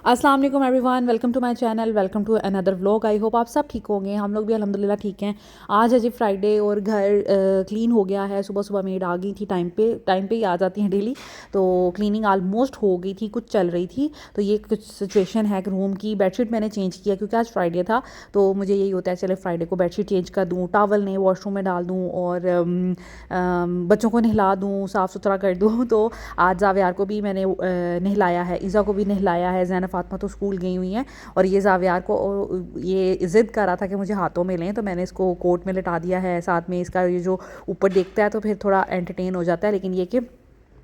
अस्सलाम वालेकुम everyone, welcome to my channel, welcome to another vlog. I hope आप सब ठीक होंगे। हम लोग भी अल्हम्दुलिल्लाह ठीक हैं। आज है जी फ्राइडे और घर क्लीन हो गया है। सुबह सुबह मेड आ गई थी टाइम पे ही आ जाती हैं डेली, तो क्लीनिंग आलमोस्ट हो गई थी, कुछ चल रही थी। तो ये कुछ सिचुएशन है कि रूम की बेडशीट मैंने चेंज किया क्योंकि आज फ्राइडे था, तो मुझे यही होता है चले फ्राइडे को बेडशीट चेंज कर दूँ, टावल नहीं वॉशरूम में डाल दूँ और बच्चों को नहला दूँ, साफ़ सुथरा कर दूँ। तो आज जावियार को भी मैंने नहलाया है, ईज़ा को भी नहलाया है। ज़ैनब फातिमा तो स्कूल गई हुई हैं और ये जावियार को ये ज़िद कर रहा था कि मुझे हाथों में लें, तो मैंने इसको कोट में लिटा दिया है। साथ में इसका ये जो ऊपर देखता है तो फिर थोड़ा एंटरटेन हो जाता है, लेकिन ये कि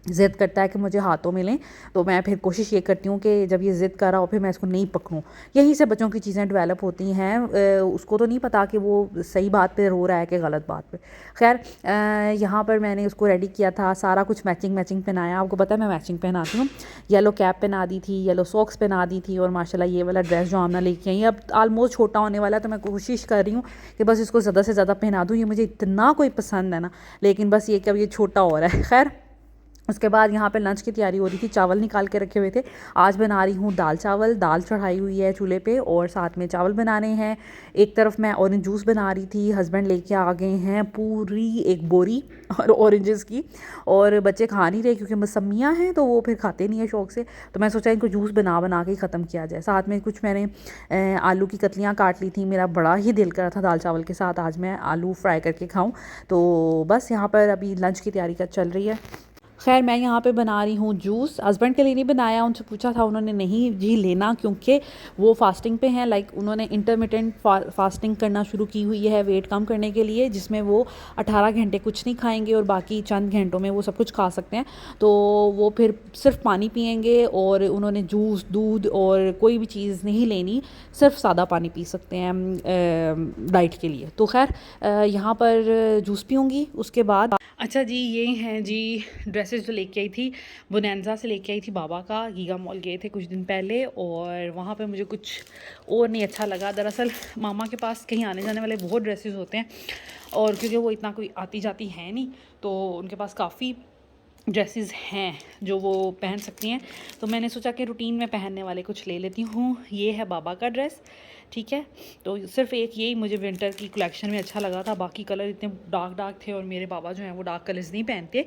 ज़िद करता है कि मुझे हाथों में लें, तो मैं फिर कोशिश ये करती हूँ कि जब ये ज़िद कर रहा हो फिर मैं इसको नहीं पकड़ूँ। यहीं से बच्चों की चीज़ें डेवलप होती हैं। उसको तो नहीं पता कि वो सही बात पे रो रहा है कि गलत बात पे। खैर, यहाँ पर मैंने उसको रेडी किया था, सारा कुछ मैचिंग मैचिंग पहनाया। आपको पता है मैं मैचिंग पहनाती हूँ। येलो कैप पहना दी थी, येलो सॉक्स पहना दी थी और माशाल्लाह ये वाला ड्रेस जो आमना लेके आई, अब ऑलमोस्ट छोटा होने वाला है, तो मैं कोशिश कर रही हूँ कि बस इसको ज़्यादा से ज़्यादा पहना दूँ। ये मुझे इतना कोई पसंद है ना, लेकिन बस ये कि अब ये छोटा हो रहा है। खैर, उसके बाद यहाँ पे लंच की तैयारी हो रही थी। चावल निकाल के रखे हुए थे। आज बना रही हूँ दाल चावल। दाल चढ़ाई हुई है चूल्हे पे और साथ में चावल बनाने हैं। एक तरफ मैं ऑरेंज जूस बना रही थी, हस्बैंड लेके आ गए हैं पूरी एक बोरी और ऑरेंजेस की, और बच्चे खा नहीं रहे क्योंकि मौसमियाँ हैं तो वो फिर खाते नहीं है शौक से। तो मैं सोचा इनको जूस बना बना के ही ख़त्म किया जाए। साथ में कुछ मैंने आलू की कतलियाँ काट ली थी। मेरा बड़ा ही दिल कर रहा था दाल चावल के साथ आज मैं आलू फ्राई करके खाऊँ। तो बस यहाँ पर अभी लंच की तैयारी का चल रही है। खैर, मैं यहाँ पे बना रही हूँ जूस। हस्बैंड के लिए नहीं बनाया, उनसे पूछा था, उन्होंने नहीं जी लेना, क्योंकि वो फास्टिंग पे हैं। लाइक उन्होंने इंटरमिटेंट फास्टिंग करना शुरू की हुई है वेट कम करने के लिए, जिसमें वो 18 घंटे कुछ नहीं खाएंगे और बाकी चंद घंटों में वो सब कुछ खा सकते हैं। तो वो फिर सिर्फ पानी पियेंगे और उन्होंने जूस, दूध और कोई भी चीज़ नहीं लेनी, सिर्फ सादा पानी पी सकते हैं डाइट के लिए। तो खैर, यहाँ पर जूस पीऊँगी। उसके बाद अच्छा जी, ये हैं जी ड्रेसेस जो लेके आई थी, बोनेंजा से लेके आई थी बाबा का। गीगा मॉल गए थे कुछ दिन पहले और वहाँ पे मुझे कुछ और नहीं अच्छा लगा। दरअसल मामा के पास कहीं आने जाने वाले बहुत ड्रेसेस होते हैं और क्योंकि वो इतना कोई आती जाती है नहीं, तो उनके पास काफ़ी ड्रेसेस हैं जो वो पहन सकती हैं। तो मैंने सोचा कि रूटीन में पहनने वाले कुछ ले लेती हूँ। ये है बाबा का ड्रेस, ठीक है। तो सिर्फ एक यही मुझे विंटर की कलेक्शन में अच्छा लगा था, बाकी कलर इतने डार्क डार्क थे और मेरे बाबा जो हैं वो डार्क कलर्स नहीं पहनते,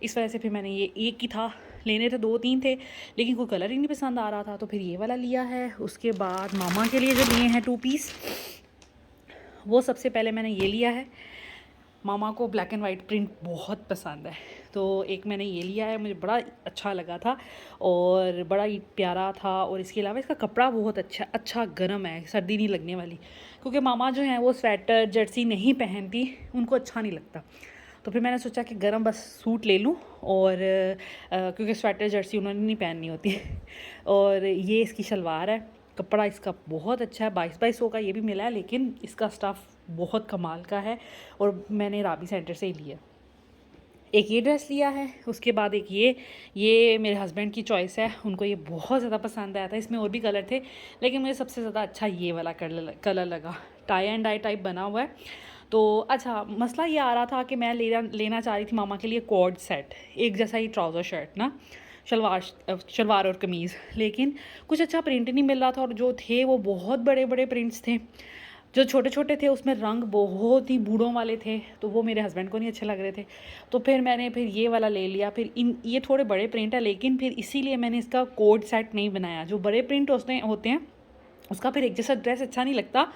इस वजह से फिर मैंने ये एक ही था। लेने थे 2-3 थे, लेकिन कोई कलर ही नहीं पसंद आ रहा था, तो फिर ये वाला लिया है। उसके बाद मामा के लिए जो लिए हैं 2 पीस, वो सबसे पहले मैंने ये लिया है। मामा को ब्लैक एंड वाइट प्रिंट बहुत पसंद है, तो एक मैंने ये लिया है, मुझे बड़ा अच्छा लगा था और बड़ा ही प्यारा था। और इसके अलावा इसका कपड़ा बहुत अच्छा गर्म है, सर्दी नहीं लगने वाली, क्योंकि मामा जो हैं वो स्वेटर जर्सी नहीं पहनती, उनको अच्छा नहीं लगता। तो फिर मैंने सोचा कि गर्म बस सूट ले लूँ, और क्योंकि स्वेटर जर्सी उन्होंने नहीं पहननी होती। और ये इसकी शलवार है। कपड़ा इसका बहुत अच्छा है, 2200 का ये भी मिला है, लेकिन इसका स्टफ़ बहुत कमाल का है और मैंने राबी सेंटर से ही लिया। एक ये ड्रेस लिया है, उसके बाद एक ये मेरे हस्बैंड की चॉइस है, उनको ये बहुत ज़्यादा पसंद आया था। इसमें और भी कलर थे, लेकिन मुझे सबसे ज़्यादा अच्छा ये वाला कलर लगा। टाई एंड डाई टाइप बना हुआ है। तो अच्छा, मसला ये आ रहा था कि मैं लेना चाह रही थी मामा के लिए कॉर्ड सेट, एक जैसा ही ट्राउज़र शर्ट ना, शलवार और कमीज़, लेकिन कुछ अच्छा प्रिंट नहीं मिल रहा था और जो थे वो बहुत बड़े बड़े प्रिंट्स थे। जो छोटे छोटे थे उसमें रंग बहुत ही बूढ़ों वाले थे, तो वो मेरे हस्बैंड को नहीं अच्छे लग रहे थे। तो फिर मैंने ये वाला ले लिया। फिर ये थोड़े बड़े प्रिंट है, लेकिन फिर इसीलिए मैंने इसका कोड सेट नहीं बनाया। जो बड़े प्रिंट होते हैं उसका फिर एक जैसा ड्रेस अच्छा नहीं लगता,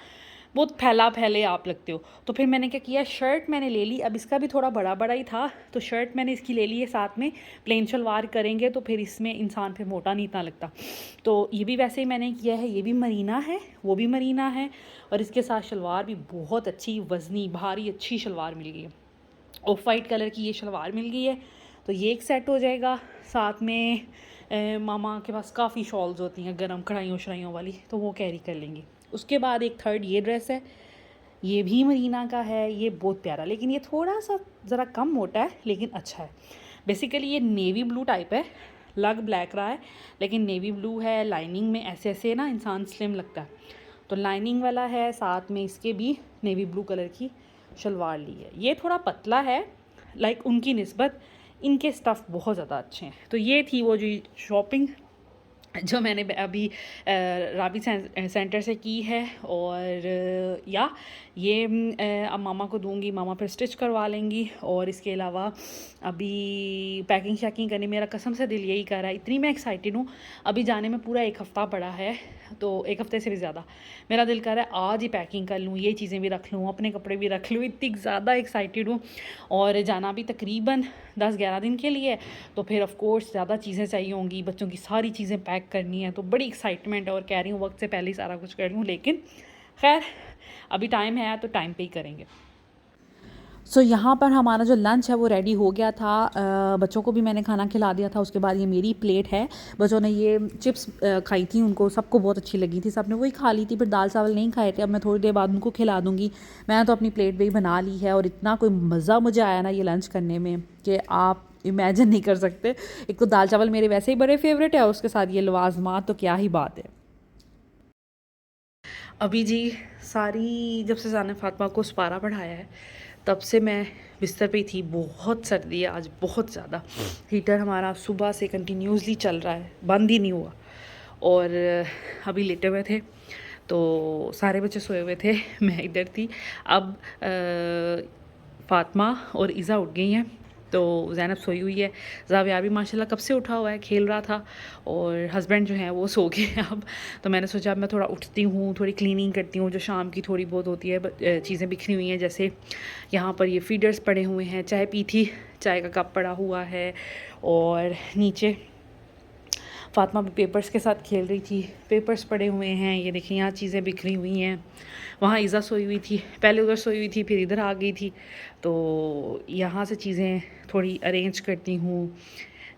बहुत फैला फैले आप लगते हो। तो फिर मैंने क्या किया, शर्ट मैंने ले ली। अब इसका भी थोड़ा बड़ा बड़ा ही था, तो शर्ट मैंने इसकी ले ली है। साथ में प्लेन शलवार करेंगे तो फिर इसमें इंसान फिर मोटा नहीं इतना लगता। तो ये भी वैसे ही मैंने किया है। ये भी मरीना है, वो भी मरीना है, और इसके साथ शलवार भी बहुत अच्छी वज़नी भारी अच्छी शलवार मिल गई है। ऑफ वाइट कलर की ये शलवार मिल गई है, तो ये एक सेट हो जाएगा। साथ में मामा के पास काफ़ी शॉल्स होती हैं गर्म कढ़ाइयों शढ़ाइयों वाली, तो वो कैरी कर लेंगे। उसके बाद एक थर्ड ये ड्रेस है, ये भी मरीना का है। ये बहुत प्यारा, लेकिन ये थोड़ा सा ज़रा कम मोटा है, लेकिन अच्छा है। बेसिकली ये नेवी ब्लू टाइप है, लग ब्लैक रहा है लेकिन नेवी ब्लू है। लाइनिंग में ऐसे ऐसे ना इंसान स्लिम लगता है, तो लाइनिंग वाला है। साथ में इसके भी नेवी ब्लू कलर की शलवार ली है। ये थोड़ा पतला है, लाइक उनकी निस्बत इनके स्टफ़ बहुत ज़्यादा अच्छे हैं। तो ये थी वो जो शॉपिंग जो मैंने अभी राबी सेंटर से की है। और या ये अब मामा को दूंगी, मामा फिर स्टिच करवा लेंगी। और इसके अलावा अभी पैकिंग शैकिंग करने मेरा कसम से दिल यही कर रहा है, इतनी मैं एक्साइटेड हूँ। अभी जाने में पूरा 1 हफ़्ता पड़ा है, तो 1 हफ़्ते से भी ज़्यादा मेरा दिल कर रहा है आज ही पैकिंग कर लूँ, ये चीज़ें भी रख लूँ, अपने कपड़े भी रख लूँ, इतनी ज़्यादा एक्साइटेड हूँ। और जाना भी तकरीबन 10-11 दिन के लिए, तो फिर ऑफ कोर्स ज़्यादा चीज़ें चाहिए होंगी, बच्चों की सारी चीज़ें पैक करनी है, तो बड़ी एक्साइटमेंट है। और कह रही हूँ वक्त से पहले ही सारा कुछ कर लूँ, लेकिन खैर अभी टाइम है तो टाइम पे ही करेंगे। यहाँ पर हमारा जो लंच है वो रेडी हो गया था। बच्चों को भी मैंने खाना खिला दिया था। उसके बाद ये मेरी प्लेट है। बच्चों ने ये चिप्स खाई थी, उनको सबको बहुत अच्छी लगी थी, सब ने वही खा ली थी। फिर दाल चावल नहीं खाए थे, अब मैं थोड़ी देर बाद उनको खिला दूँगी। मैंने तो अपनी प्लेट भी बना ली है। और इतना कोई मज़ा मुझे आया ना ये लंच करने में कि आप इमेजिन नहीं कर सकते। एक तो दाल चावल मेरे वैसे ही बड़े फेवरेट है, और उसके साथ ये लवाजमात, तो क्या ही बात है। अभी जी सारी जब से जाने फातिमा को सुपारा पढ़ाया है तब से मैं बिस्तर पे ही थी। बहुत सर्दी है आज, बहुत ज़्यादा। हीटर हमारा सुबह से कंटिन्यूसली चल रहा है, बंद ही नहीं हुआ। और अभी लेटे हुए थे तो सारे बच्चे सोए हुए थे, मैं इधर थी। अब फातिमा और इज़ा उठ गई हैं, तो ज़ैनब सोई हुई है। ज़ावियार भी माशाल्लाह कब से उठा हुआ है, खेल रहा था। और हस्बैंड जो हैं वो सो गए हैं अब। तो मैंने सोचा अब मैं थोड़ा उठती हूँ, थोड़ी क्लीनिंग करती हूँ, जो शाम की थोड़ी बहुत होती है। चीज़ें बिखरी हुई हैं, जैसे यहाँ पर ये फीडर्स पड़े हुए हैं, चाय पी थी, चाय का कप पड़ा हुआ है। और नीचे फातिमा भी पेपर्स के साथ खेल रही थी, पेपर्स पड़े हुए हैं। ये देखिए यहाँ चीज़ें बिखरी हुई हैं। वहाँ इज़ा सोई हुई थी, पहले उधर सोई हुई थी, फिर इधर आ गई थी। तो यहाँ से चीज़ें थोड़ी अरेंज करती हूँ,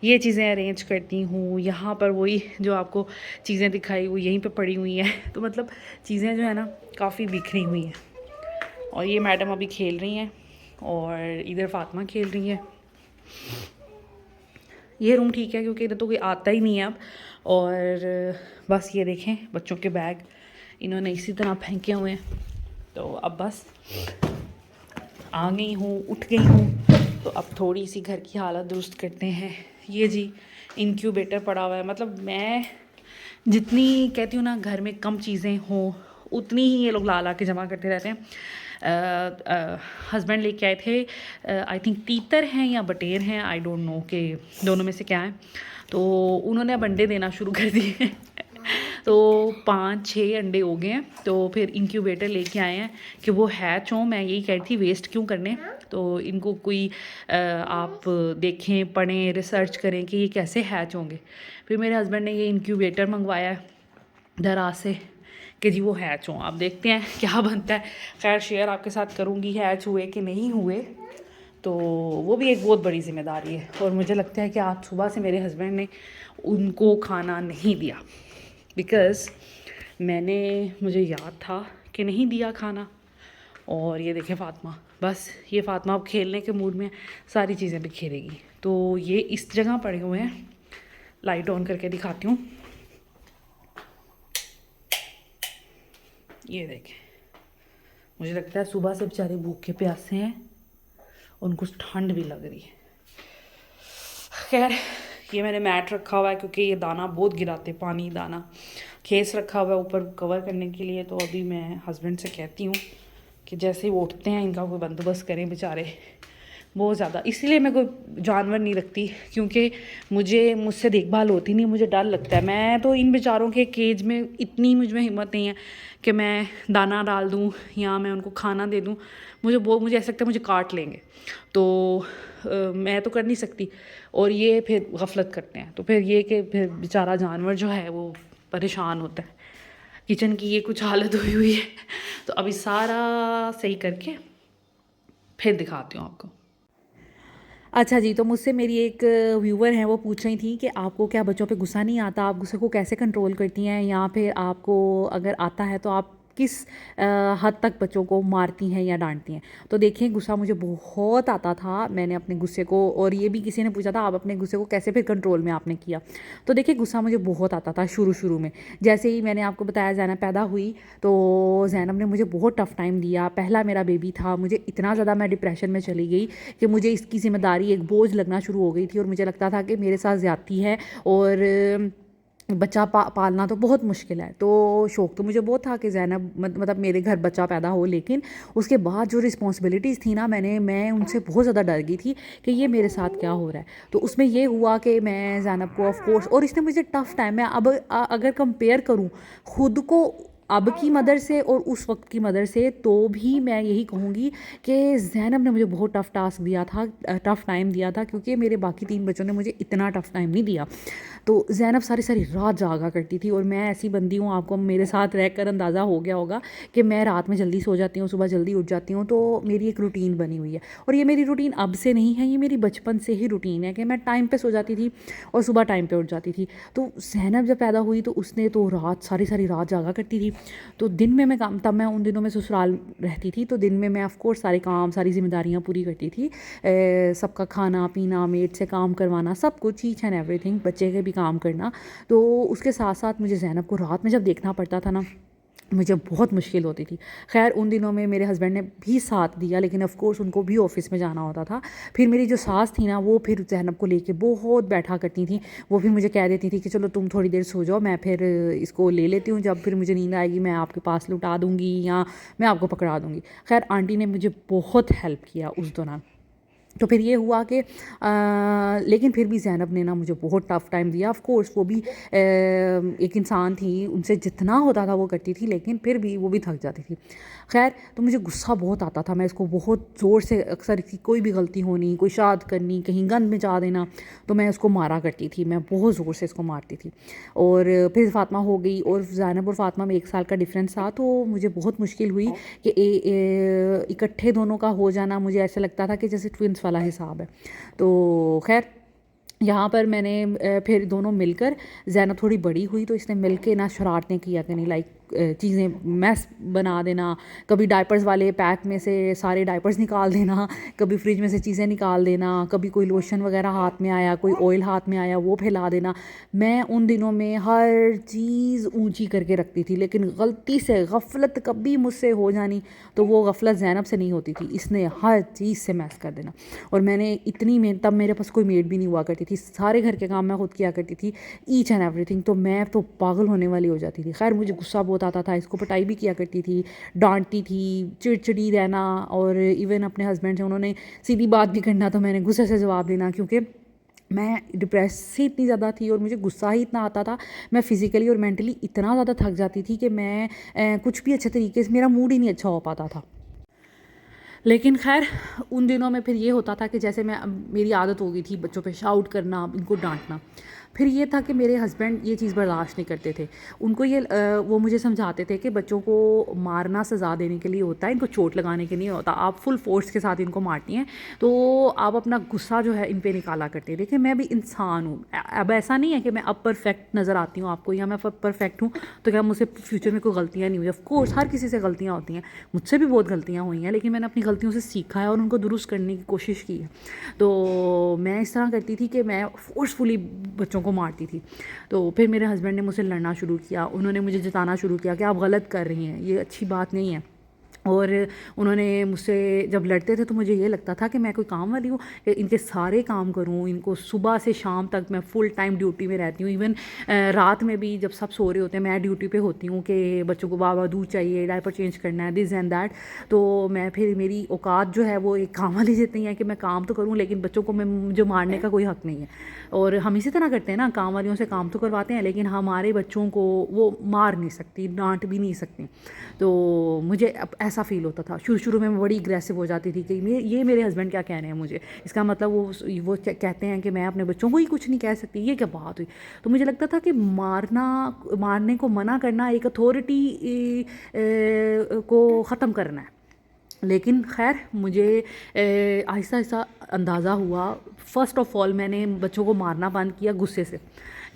ये चीज़ें अरेंज करती हूँ। यहाँ पर वही जो आपको चीज़ें दिखाई वो यहीं पे पड़ी हुई हैं। तो मतलब चीज़ें जो है ना काफ़ी बिखरी हुई हैं। और ये मैडम अभी खेल रही हैं और इधर फातिमा खेल रही है। ये रूम ठीक है क्योंकि इधर तो कोई आता ही नहीं है अब। और बस ये देखें बच्चों के बैग इन्होंने इसी तरह फेंके हुए हैं। तो अब बस आ गई हूँ, उठ गई हूँ, तो अब थोड़ी सी घर की हालत दुरुस्त करते हैं। ये जी इनक्यूबेटर पड़ा हुआ है। मतलब मैं जितनी कहती हूँ ना घर में कम चीज़ें हों उतनी ही ये लोग ला ला के जमा करते रहते हैं। हस्बैंड लेके आए थे, आई थिंक तीतर हैं या बटेर हैं, आई डोंट नो कि दोनों में से क्या है। तो उन्होंने अब अंडे देना शुरू कर दिए। तो 5-6 अंडे हो गए हैं। तो फिर इंक्यूबेटर लेके आए हैं कि वो हैच हों। मैं यही कह रही थी वेस्ट क्यों करने, तो इनको कोई आप देखें, पढ़ें, रिसर्च करें कि ये कैसे हैच होंगे। फिर मेरे हस्बैंड ने ये इंक्यूबेटर मंगवाया है दराज से कि जी वो हैच हों। आप देखते हैं क्या बनता है। खैर शेयर आपके साथ करूँगी हैच हुए कि नहीं हुए, तो वो भी एक बहुत बड़ी ज़िम्मेदारी है। और मुझे लगता है कि आज सुबह से मेरे हस्बैंड ने उनको खाना नहीं दिया, बिकॉज़ मुझे याद था कि नहीं दिया खाना। और ये देखें फातिमा, बस ये फातिमा अब खेलने के मूड में सारी चीज़ें बिखेरेगी। तो ये इस जगह पड़े हुए हैं, लाइट ऑन करके दिखाती हूँ। ये देखें, मुझे लगता है सुबह से बेचारे भूखे प्यासे हैं, उनको ठंड भी लग रही है। खैर ये मैंने मैट रखा हुआ है क्योंकि ये दाना बहुत गिराते, पानी दाना खेस रखा हुआ है ऊपर कवर करने के लिए। तो अभी मैं हस्बैंड से कहती हूँ कि जैसे ही वो उठते हैं इनका कोई बंदोबस्त करें बेचारे, बहुत ज़्यादा। इसीलिए मैं कोई जानवर नहीं रखती क्योंकि मुझसे देखभाल होती नहीं, मुझे डर लगता है। मैं तो इन बेचारों के केज में इतनी मुझ में हिम्मत नहीं है कि मैं दाना डाल दूँ या मैं उनको खाना दे दूँ। मुझे ऐसा लगता है मुझे काट लेंगे, तो मैं तो कर नहीं सकती। और ये फिर गफलत करते हैं, तो फिर ये कि फिर बेचारा जानवर जो है वो परेशान होता है। किचन की ये कुछ हालत हुई है। तो अभी सारा सही करके फिर दिखाती हूँ आपको। अच्छा जी, तो मुझसे मेरी एक व्यूवर हैं वो पूछ रही थी कि आपको क्या बच्चों पे गुस्सा नहीं आता, आप गुस्से को कैसे कंट्रोल करती हैं, या फिर आपको अगर आता है तो आप किस हद तक बच्चों को मारती हैं या डांटती हैं। तो देखिए गुस्सा मुझे बहुत आता था। मैंने अपने गुस्से को, और ये भी किसी ने पूछा था आप अपने गुस्से को कैसे फिर कंट्रोल में आपने किया। तो देखिए गुस्सा मुझे बहुत आता था शुरू में। जैसे ही मैंने आपको बताया ज़ैनब पैदा हुई तो ज़ैनब ने मुझे बहुत टफ़ टाइम दिया। पहला मेरा बेबी था, मुझे इतना ज़्यादा मैं डिप्रेशन में चली गई कि मुझे इसकी ज़िम्मेदारी एक बोझ लगना शुरू हो गई थी और मुझे लगता था कि मेरे साथ ज़्यादती है। और बच्चा पालना तो बहुत मुश्किल है। तो शौक़ तो मुझे बहुत था कि ज़ैनब मतलब मेरे घर बच्चा पैदा हो, लेकिन उसके बाद जो रिस्पॉन्सिबिलिटीज़ थी ना, मैं उनसे बहुत ज़्यादा डर गई थी कि ये मेरे साथ क्या हो रहा है। तो उसमें ये हुआ कि मैं ज़ैनब को ऑफ कोर्स, और इसने मुझे टफ़ टाइम में अब अगर कंपेयर करूँ खुद को अब की मदर से और उस वक्त की मदर से, तो भी मैं यही कहूँगी कि ज़ैनब ने मुझे बहुत टफ़ टास्क दिया था, टफ़ टाइम दिया था, क्योंकि मेरे बाकी 3 बच्चों ने मुझे इतना टफ़ टाइम नहीं दिया। तो ज़ैनब सारी सारी रात जागा करती थी, और मैं ऐसी बंदी हूँ, आपको मेरे साथ रहकर अंदाज़ा हो गया होगा कि मैं रात में जल्दी सो जाती हूँ, सुबह जल्दी उठ जाती हूँ। तो मेरी एक रूटीन बनी हुई है, और ये मेरी रूटीन अब से नहीं है, ये मेरी बचपन से ही रूटीन है कि मैं टाइम पे सो जाती थी और सुबह टाइम पे उठ जाती थी। तो ज़ैनब जब पैदा हुई तो उसने तो रात सारी सारी रात जागा करती थी। तो दिन में मैं काम, तब मैं उन दिनों में ससुराल रहती थी, तो दिन में मैं ऑफ़ कोर्स सारे काम, सारी ज़िम्मेदारियाँ पूरी करती थी, सबका खाना पीना, मेड से काम करवाना, सब कुछ, ईच एंड एवरीथिंग, बच्चे के भी काम करना। तो उसके साथ साथ मुझे ज़ैनब को रात में जब देखना पड़ता था ना, मुझे बहुत मुश्किल होती थी। ख़ैर उन दिनों में मेरे हस्बैंड ने भी साथ दिया, लेकिन ऑफ़ कोर्स उनको भी ऑफ़िस में जाना होता था। फिर मेरी जो सास थी ना, वो फिर ज़ैनब को लेके बहुत बैठा करती थी। वो फिर मुझे कह देती थी कि चलो तुम थोड़ी देर सो जाओ, मैं फिर इसको ले लेती हूँ, जब फिर मुझे नींद आएगी मैं आपके पास लौटा दूँगी या मैं आपको पकड़ा दूँगी। ख़ैर आंटी ने मुझे बहुत हेल्प किया उस दौरान। तो फिर ये हुआ कि लेकिन फिर भी ज़ैनब ने ना मुझे बहुत टफ़ टाइम दिया। ऑफ़ कोर्स वो भी एक इंसान थी, उनसे जितना होता था वो करती थी, लेकिन फिर भी वो भी थक जाती थी। ख़ैर तो मुझे गुस्सा बहुत आता था, मैं इसको बहुत ज़ोर से, अक्सर इसकी कोई भी गलती होनी, कोई शाद करनी, कहीं गंद मचा देना, तो मैं उसको मारा करती थी, मैं बहुत ज़ोर से इसको मारती थी। और फिर फ़ातिमा हो गई, और ज़ैनब और फ़ातिमा में 1 साल का डिफरेंस था, तो मुझे बहुत मुश्किल हुई कि इकट्ठे दोनों का हो जाना, मुझे ऐसा लगता था कि जैसे ट्विंस वाला हिसाब है। तो खैर यहाँ पर मैंने फिर दोनों मिलकर, ज़ैनब थोड़ी बड़ी हुई तो इसने मिल के ना शरारतें किया करनी, लाइक चीज़ें मैस बना देना, कभी डायपर्स वाले पैक में से सारे डायपर्स निकाल देना, कभी फ्रिज में से चीज़ें निकाल देना, कभी कोई लोशन वगैरह हाथ में आया, कोई ऑयल हाथ में आया, वो फैला देना। मैं उन दिनों में हर चीज़ ऊंची करके रखती थी, लेकिन गलती से गफलत कभी मुझसे हो जानी तो वो गफलत ज़ैनब से नहीं होती थी, इसने हर चीज़ से मैस कर देना। और मैंने इतनी में, तब मेरे पास कोई मेड भी नहीं हुआ करती थी, सारे घर के काम मैं खुद किया करती थी, ईच एंड एवरीथिंग। तो मैं तो पागल होने वाली हो जाती थी। खैर मुझे गुस्सा बहुत आता था, इसको पिटाई भी किया करती थी, डांटती थी, चिड़चिड़ी रहना, और इवन अपने हस्बैंड से उन्होंने सीधी बात भी करना तो मैंने गुस्से से जवाब देना, क्योंकि मैं डिप्रेस ही इतनी ज़्यादा थी और मुझे गुस्सा ही इतना आता था। मैं फ़िज़िकली और मेंटली इतना ज़्यादा थक जाती थी कि मैं कुछ भी अच्छे तरीके से, मेरा मूड ही नहीं अच्छा हो पाता था। लेकिन खैर उन दिनों में फिर ये होता था कि जैसे मेरी आदत हो गई थी बच्चों पे शाउट करना, इनको डांटना। फिर ये था कि मेरे हस्बैंड ये चीज़ बर्दाश्त नहीं करते थे। उनको ये वो मुझे समझाते थे कि बच्चों को मारना सज़ा देने के लिए होता है, इनको चोट लगाने के लिए होता। आप फुल फोर्स के साथ इनको मारती हैं तो आप अपना गुस्सा जो है इन पे निकाला करते हैं। देखिए मैं भी इंसान हूँ, अब ऐसा नहीं है कि मैं अब परफेक्ट नज़र आती हूँ आपको, या मैं परफेक्ट हूँ तो क्या मुझसे फ्यूचर में कोई गलतियाँ नहीं हुई। ऑफ कोर्स हर किसी से गलतियाँ होती हैं, मुझसे भी बहुत गलतियाँ हुई हैं, लेकिन मैंने अपनी गलतियों से सीखा है और उनको दुरुस्त करने की कोशिश की है। तो मैं इस तरह करती थी कि मैं फोर्सफुली बच्चों को मारती थी। तो फिर मेरे हस्बैंड ने मुझसे लड़ना शुरू किया, उन्होंने मुझे जताना शुरू किया कि आप गलत कर रही हैं, ये अच्छी बात नहीं है। और उन्होंने मुझसे जब लड़ते थे तो मुझे ये लगता था कि मैं कोई काम वाली हूँ, इनके सारे काम करूँ, इनको सुबह से शाम तक मैं फुल टाइम ड्यूटी में रहती हूँ। इवन रात में भी जब सब सो रहे होते हैं मैं ड्यूटी पे होती हूँ कि बच्चों को बाबा दूध चाहिए, डायपर चेंज करना है, दिस एंड दैट। तो मैं फिर, मेरी औकात जो है वो एक काम वाली जितनी है कि मैं काम तो करूँ लेकिन बच्चों को मुझे मारने का कोई हक़ नहीं है। और हम इसी तरह करते हैं ना, काम वालियों से काम तो करवाते हैं लेकिन हमारे बच्चों को वो मार नहीं सकती, डांट भी नहीं सकती। तो मुझे अब ऐसा फ़ील होता था। शुरू में मैं बड़ी अग्रेसिव हो जाती थी कि ये मेरे हस्बैंड क्या कह रहे हैं मुझे, इसका मतलब वो कहते हैं कि मैं अपने बच्चों को ही कुछ नहीं कह सकती, ये क्या बात हुई। तो मुझे लगता था कि मारने को मना करना एक अथॉरिटी को ख़त्म करना है। लेकिन खैर मुझे आहिस्ता आहिस्ता अंदाज़ा हुआ। फ़र्स्ट ऑफ़ ऑल मैंने बच्चों को मारना बंद किया गुस्से से,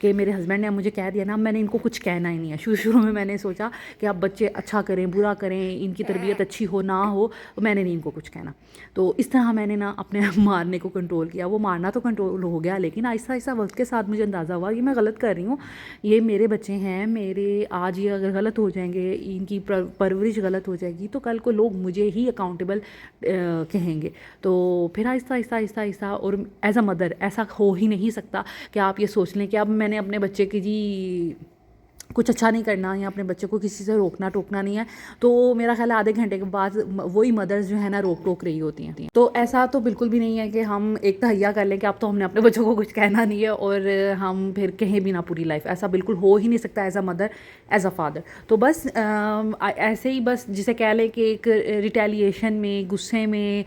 कि मेरे हस्बैंड ने मुझे कह दिया ना, मैंने इनको कुछ कहना ही नहीं है। शुरू में मैंने सोचा कि अब बच्चे अच्छा करें बुरा करें, इनकी तरबियत अच्छी हो ना हो, तो मैंने नहीं इनको कुछ कहना। तो इस तरह मैंने ना अपने मारने को कंट्रोल किया। वो मारना तो कंट्रोल हो गया, लेकिन आहिस्ता आहिस्ता वक्त के साथ मुझे अंदाज़ा हुआ कि मैं गलत कर रही हूँ। ये मेरे बच्चे हैं, मेरे आज ये अगर गलत हो जाएंगे, इनकी परवरिश गलत हो जाएगी तो कल को लोग मुझे ही अकाउंटेबल कहेंगे। तो फिर आहिस्ता आहिस्ता आहिस्ता आहिस्ता, और एज अ मदर ऐसा हो ही नहीं सकता कि आप ये सोच लें कि अब मैंने मैंने अपने बच्चे की जी कुछ अच्छा नहीं करना या अपने बच्चे को किसी से रोकना टोकना नहीं है, तो मेरा ख्याल है आधे घंटे के बाद वही मदर्स जो है ना रोक टोक रही होती हैं। तो ऐसा तो बिल्कुल भी नहीं है कि हम एक तहैया कर लें कि अब तो हमने अपने बच्चों को कुछ कहना नहीं है और हम फिर कहें भी ना पूरी लाइफ। ऐसा बिल्कुल हो ही नहीं सकता as a mother, as a father. तो बस ऐसे ही बस जिसे कह लें कि एक रिटेलिएशन में, गुस्से में,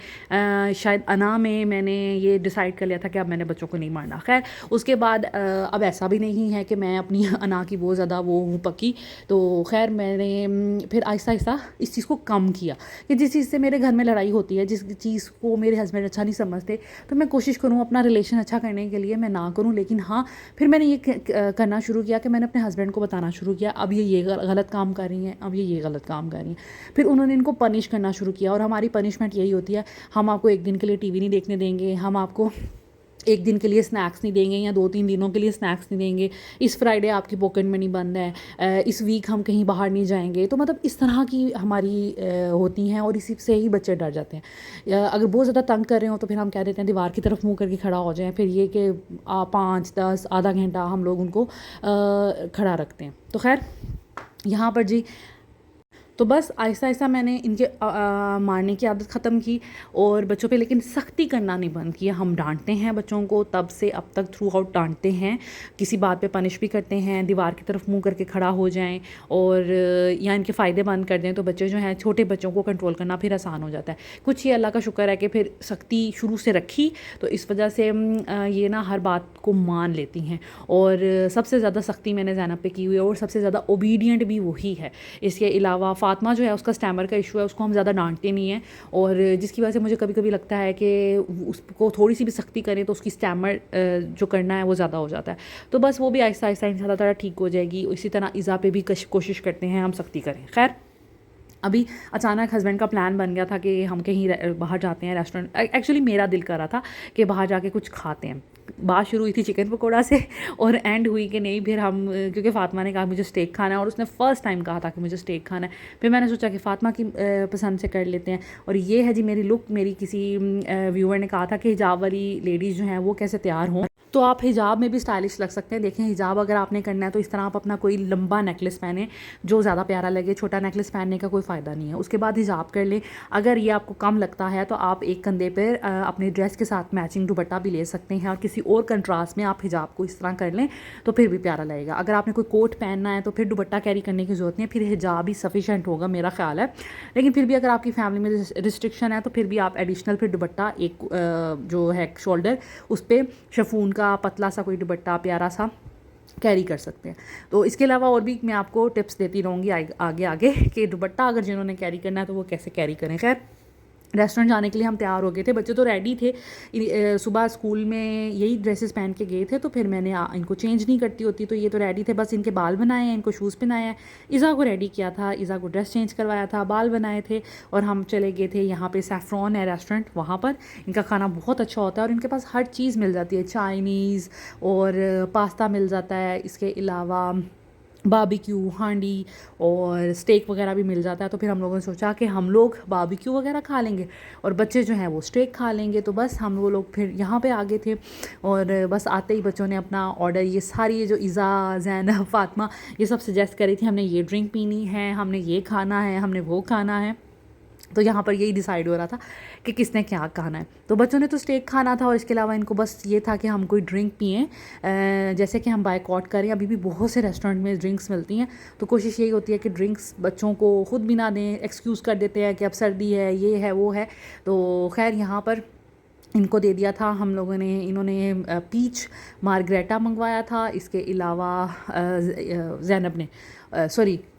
शायद अना में मैंने ये डिसाइड कर लिया था कि अब मैंने बच्चों को नहीं मारना। खैर उसके बाद अब ऐसा भी नहीं है कि मैं अपनी अना की बहुत ज़्यादा वो हूँ पकी। तो खैर मैंने फिर आहिस्ता आहिस्ता इस चीज़ को कम किया कि जिस चीज़ से मेरे घर में लड़ाई होती है, जिस चीज़ को मेरे हस्बैंड अच्छा नहीं समझते, तो मैं कोशिश करूँ अपना रिलेशन अच्छा करने के लिए मैं ना करूँ। लेकिन हाँ, फिर मैंने ये करना शुरू किया कि मैंने अपने हस्बैंड को बताना शुरू किया अब ये गलत काम कर रही हैं, अब ये गलत काम कर रही हैं। फिर उन्होंने इनको पनिश करना शुरू किया और हमारी पनिशमेंट यही होती है, हम आपको एक दिन के लिए टीवी नहीं देखने देंगे, हम आपको एक दिन के लिए स्नैक्स नहीं देंगे या 2-3 दिनों के लिए स्नैक्स नहीं देंगे, इस फ्राइडे आपकी पॉकेट मनी बंद है, इस वीक हम कहीं बाहर नहीं जाएंगे। तो मतलब इस तरह की हमारी होती हैं और इसी से ही बच्चे डर जाते हैं। अगर बहुत ज़्यादा तंग कर रहे हो तो फिर हम कह देते हैं दीवार की तरफ मुँह करके खड़ा हो जाएं। फिर ये कि 5-10 आधा घंटा हम लोग उनको खड़ा रखते हैं। तो खैर यहाँ पर जी तो बस आहिस्ता आहिस्ता मैंने इनके मारने की आदत ख़त्म की और बच्चों पे लेकिन सख्ती करना नहीं बंद किया। हम डांटते हैं बच्चों को, तब से अब तक थ्रू आउट डांटते हैं, किसी बात पे पनिश भी करते हैं, दीवार की तरफ मुंह करके खड़ा हो जाएं और या इनके फ़ायदे बंद कर दें। तो बच्चे जो हैं, छोटे बच्चों को कंट्रोल करना फिर आसान हो जाता है। कुछ ये अल्लाह का शुक्र है कि फिर सख्ती शुरू से रखी तो इस वजह से ये ना हर बात को मान लेती हैं। और सबसे ज़्यादा सख्ती मैंने ज़ैनब पे की हुई है और सबसे ज़्यादा ओबीडियंट भी वही है। इसके अलावा फ़ातिमा जो है उसका स्टैमर का इशू है, उसको हम ज़्यादा डांटते नहीं हैं और जिसकी वजह से मुझे कभी कभी लगता है कि उसको थोड़ी सी भी सख्ती करें तो उसकी स्टैमर जो करना है वो ज़्यादा हो जाता है। तो बस वो भी आहिस्ता आहिस्ता इंशाल्लाह ताला ठीक हो जाएगी। इसी तरह इज़ा पे भी कोशिश करते हैं हम सख्ती करें। खैर अभी अचानक हस्बैंड का प्लान बन गया था कि हम कहीं बाहर जाते हैं रेस्टोरेंट। एक्चुअली मेरा दिल कर रहा था कि बाहर जाके कुछ खाते हैं। बात शुरू हुई थी चिकन पकौड़ा से और एंड हुई कि नहीं फिर हम, क्योंकि फ़ातिमा ने कहा मुझे स्टेक खाना है और उसने फ़र्स्ट टाइम कहा था कि मुझे स्टेक खाना है। फिर मैंने सोचा कि फ़ातिमा की पसंद से कर लेते हैं। और ये है जी मेरी लुक। मेरी किसी व्यूअर ने कहा था कि हिजाब वाली लेडीज़ जो हैं वो कैसे तैयार हों, तो आप हिजाब में भी स्टाइलिश लग सकते हैं। देखें, हिजाब अगर आपने करना है तो इस तरह आप अपना कोई लंबा नेकलेस पहने जो ज़्यादा प्यारा लगे। छोटा नेकलेस पहनने का कोई फ़ायदा नहीं है। उसके बाद हिजाब कर लें। अगर ये आपको कम लगता है तो आप एक कंधे पर अपने ड्रेस के साथ मैचिंग दुपट्टा भी ले सकते हैं और किसी और कंट्रास्ट में आप हिजाब को इस तरह कर लें तो फिर भी प्यारा लगेगा। अगर आपने कोई कोट पहनना है तो फिर दुपट्टा कैरी करने की ज़रूरत नहीं है, फिर हिजाब ही सफिशेंट होगा मेरा ख्याल है। लेकिन फिर भी अगर आपकी फैमिली में रिस्ट्रिक्शन है तो फिर भी आप एडिशनल फिर दुपट्टा एक जो है शोल्डर उस पर शफून का पतला सा कोई दुपट्टा प्यारा सा कैरी कर सकते हैं। तो इसके अलावा और भी मैं आपको टिप्स देती रहूँगी आगे आगे कि दुपट्टा अगर जिन्होंने कैरी करना है तो वो कैसे कैरी करें। खैर रेस्टोरेंट जाने के लिए हम तैयार हो गए थे। बच्चे तो रेडी थे, सुबह स्कूल में यही ड्रेसेस पहन के गए थे तो फिर मैंने इनको चेंज नहीं करती होती तो ये तो रेडी थे। बस इनके बाल बनाए हैं, इनको शूज़ पहनाए हैं, इज़ा को रेडी किया था, इज़ा को ड्रेस चेंज करवाया था, बाल बनाए थे और हम चले गए थे। यहाँ पे सैफ्रॉन है रेस्टोरेंट, वहाँ पर इनका खाना बहुत अच्छा होता है और इनके पास हर चीज़ मिल जाती है, चाइनीज़ और पास्ता मिल जाता है। इसके अलावा बारबेक्यू, हांडी और स्टेक वगैरह भी मिल जाता है। तो फिर हम लोगों ने सोचा कि हम लोग बारबेक्यू वगैरह खा लेंगे और बच्चे जो हैं वो स्टेक खा लेंगे। तो बस हम वो लोग फिर यहाँ पे आ गए थे और बस आते ही बच्चों ने अपना ऑर्डर, ये सारी ये जो इज़ा, ज़ैनब, फ़ातिमा ये सब सजेस्ट करी थी, हमने ये ड्रिंक पीनी है, हमने ये खाना है, हमने वो खाना है। तो यहाँ पर यही डिसाइड हो रहा था कि किसने क्या खाना है। तो बच्चों ने तो स्टेक खाना था और इसके अलावा इनको बस ये था कि हम कोई ड्रिंक पिएँ, जैसे कि हम बायकॉट करें। अभी भी बहुत से रेस्टोरेंट में ड्रिंक्स मिलती हैं तो कोशिश यही होती है कि ड्रिंक्स बच्चों को खुद भी ना दें, एक्सक्यूज़ कर देते हैं कि अब सर्दी है, ये है, वो है। तो खैर यहाँ पर इनको दे दिया था हम लोगों ने। इन्होंने पीच मार्गरेटा मंगवाया था। इसके अलावा ज़ैनब ने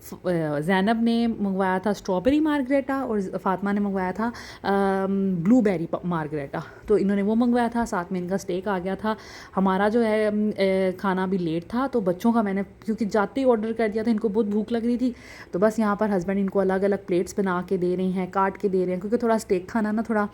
ज़ैनब ने मंगवाया था स्ट्रॉबेरी मार्गरेटा और फ़ातिमा ने मंगवाया था ब्लूबेरी मार्गरेटा। तो इन्होंने वो मंगवाया था, साथ में इनका स्टेक आ गया था। हमारा जो है खाना भी लेट था तो बच्चों का मैंने क्योंकि जाते ही ऑर्डर कर दिया था, इनको बहुत भूख लग रही थी। तो बस यहाँ पर हस्बैंड इनको अलग अलग प्लेट्स बना के दे रहे हैं, काट के दे रहे हैं, क्योंकि थोड़ा स्टेक खाना ना थोड़ा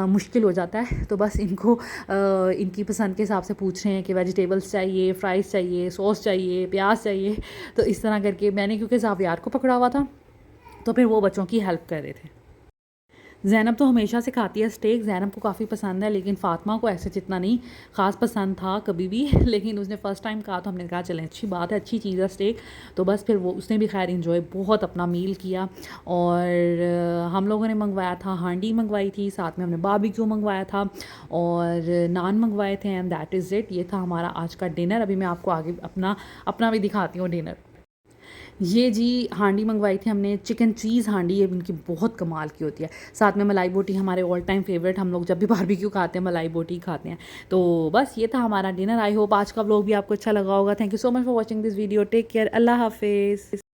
मुश्किल हो जाता है। तो बस इनको इनकी पसंद के हिसाब से पूछ रहे हैं कि वेजिटेबल्स चाहिए, फ्राइज़ चाहिए, सॉस चाहिए, प्याज चाहिए। तो इस तरह करके मैंने, क्योंकि ज़ावियार को पकड़ा हुआ था तो फिर वो बच्चों की हेल्प कर रहे थे। ज़ैनब तो हमेशा से खाती है स्टेक, ज़ैनब को काफ़ी पसंद है, लेकिन फ़ातिमा को ऐसे जितना नहीं ख़ास पसंद था कभी भी लेकिन उसने फ़र्स्ट टाइम कहा तो हमने कहा चलें अच्छी बात है, अच्छी चीज़ है स्टेक। तो बस फिर वो उसने भी खैर इन्जॉय बहुत अपना मील किया। और हम लोगों ने मंगवाया था, हांडी मंगवाई थी, साथ में हमने बारबेक्यू मंगवाया था और नान मंगवाए थे, एंड दैट इज़ इट। ये था हमारा आज का डिनर। अभी मैं आपको आगे अपना अपना भी दिखाती हूँ डिनर। ये जी हांडी मंगवाई थी हमने, चिकन चीज़ हांडी, ये इनकी बहुत कमाल की होती है। साथ में मलाई बोटी, हमारे ऑल टाइम फेवरेट, हम लोग जब भी बारबेक्यू खाते हैं मलाई बोटी खाते हैं। तो बस ये था हमारा डिनर। आई होप आज का व्लॉग भी आपको अच्छा लगा होगा। Thank you so much for watching this video. Take care, अल्लाह हाफिज़।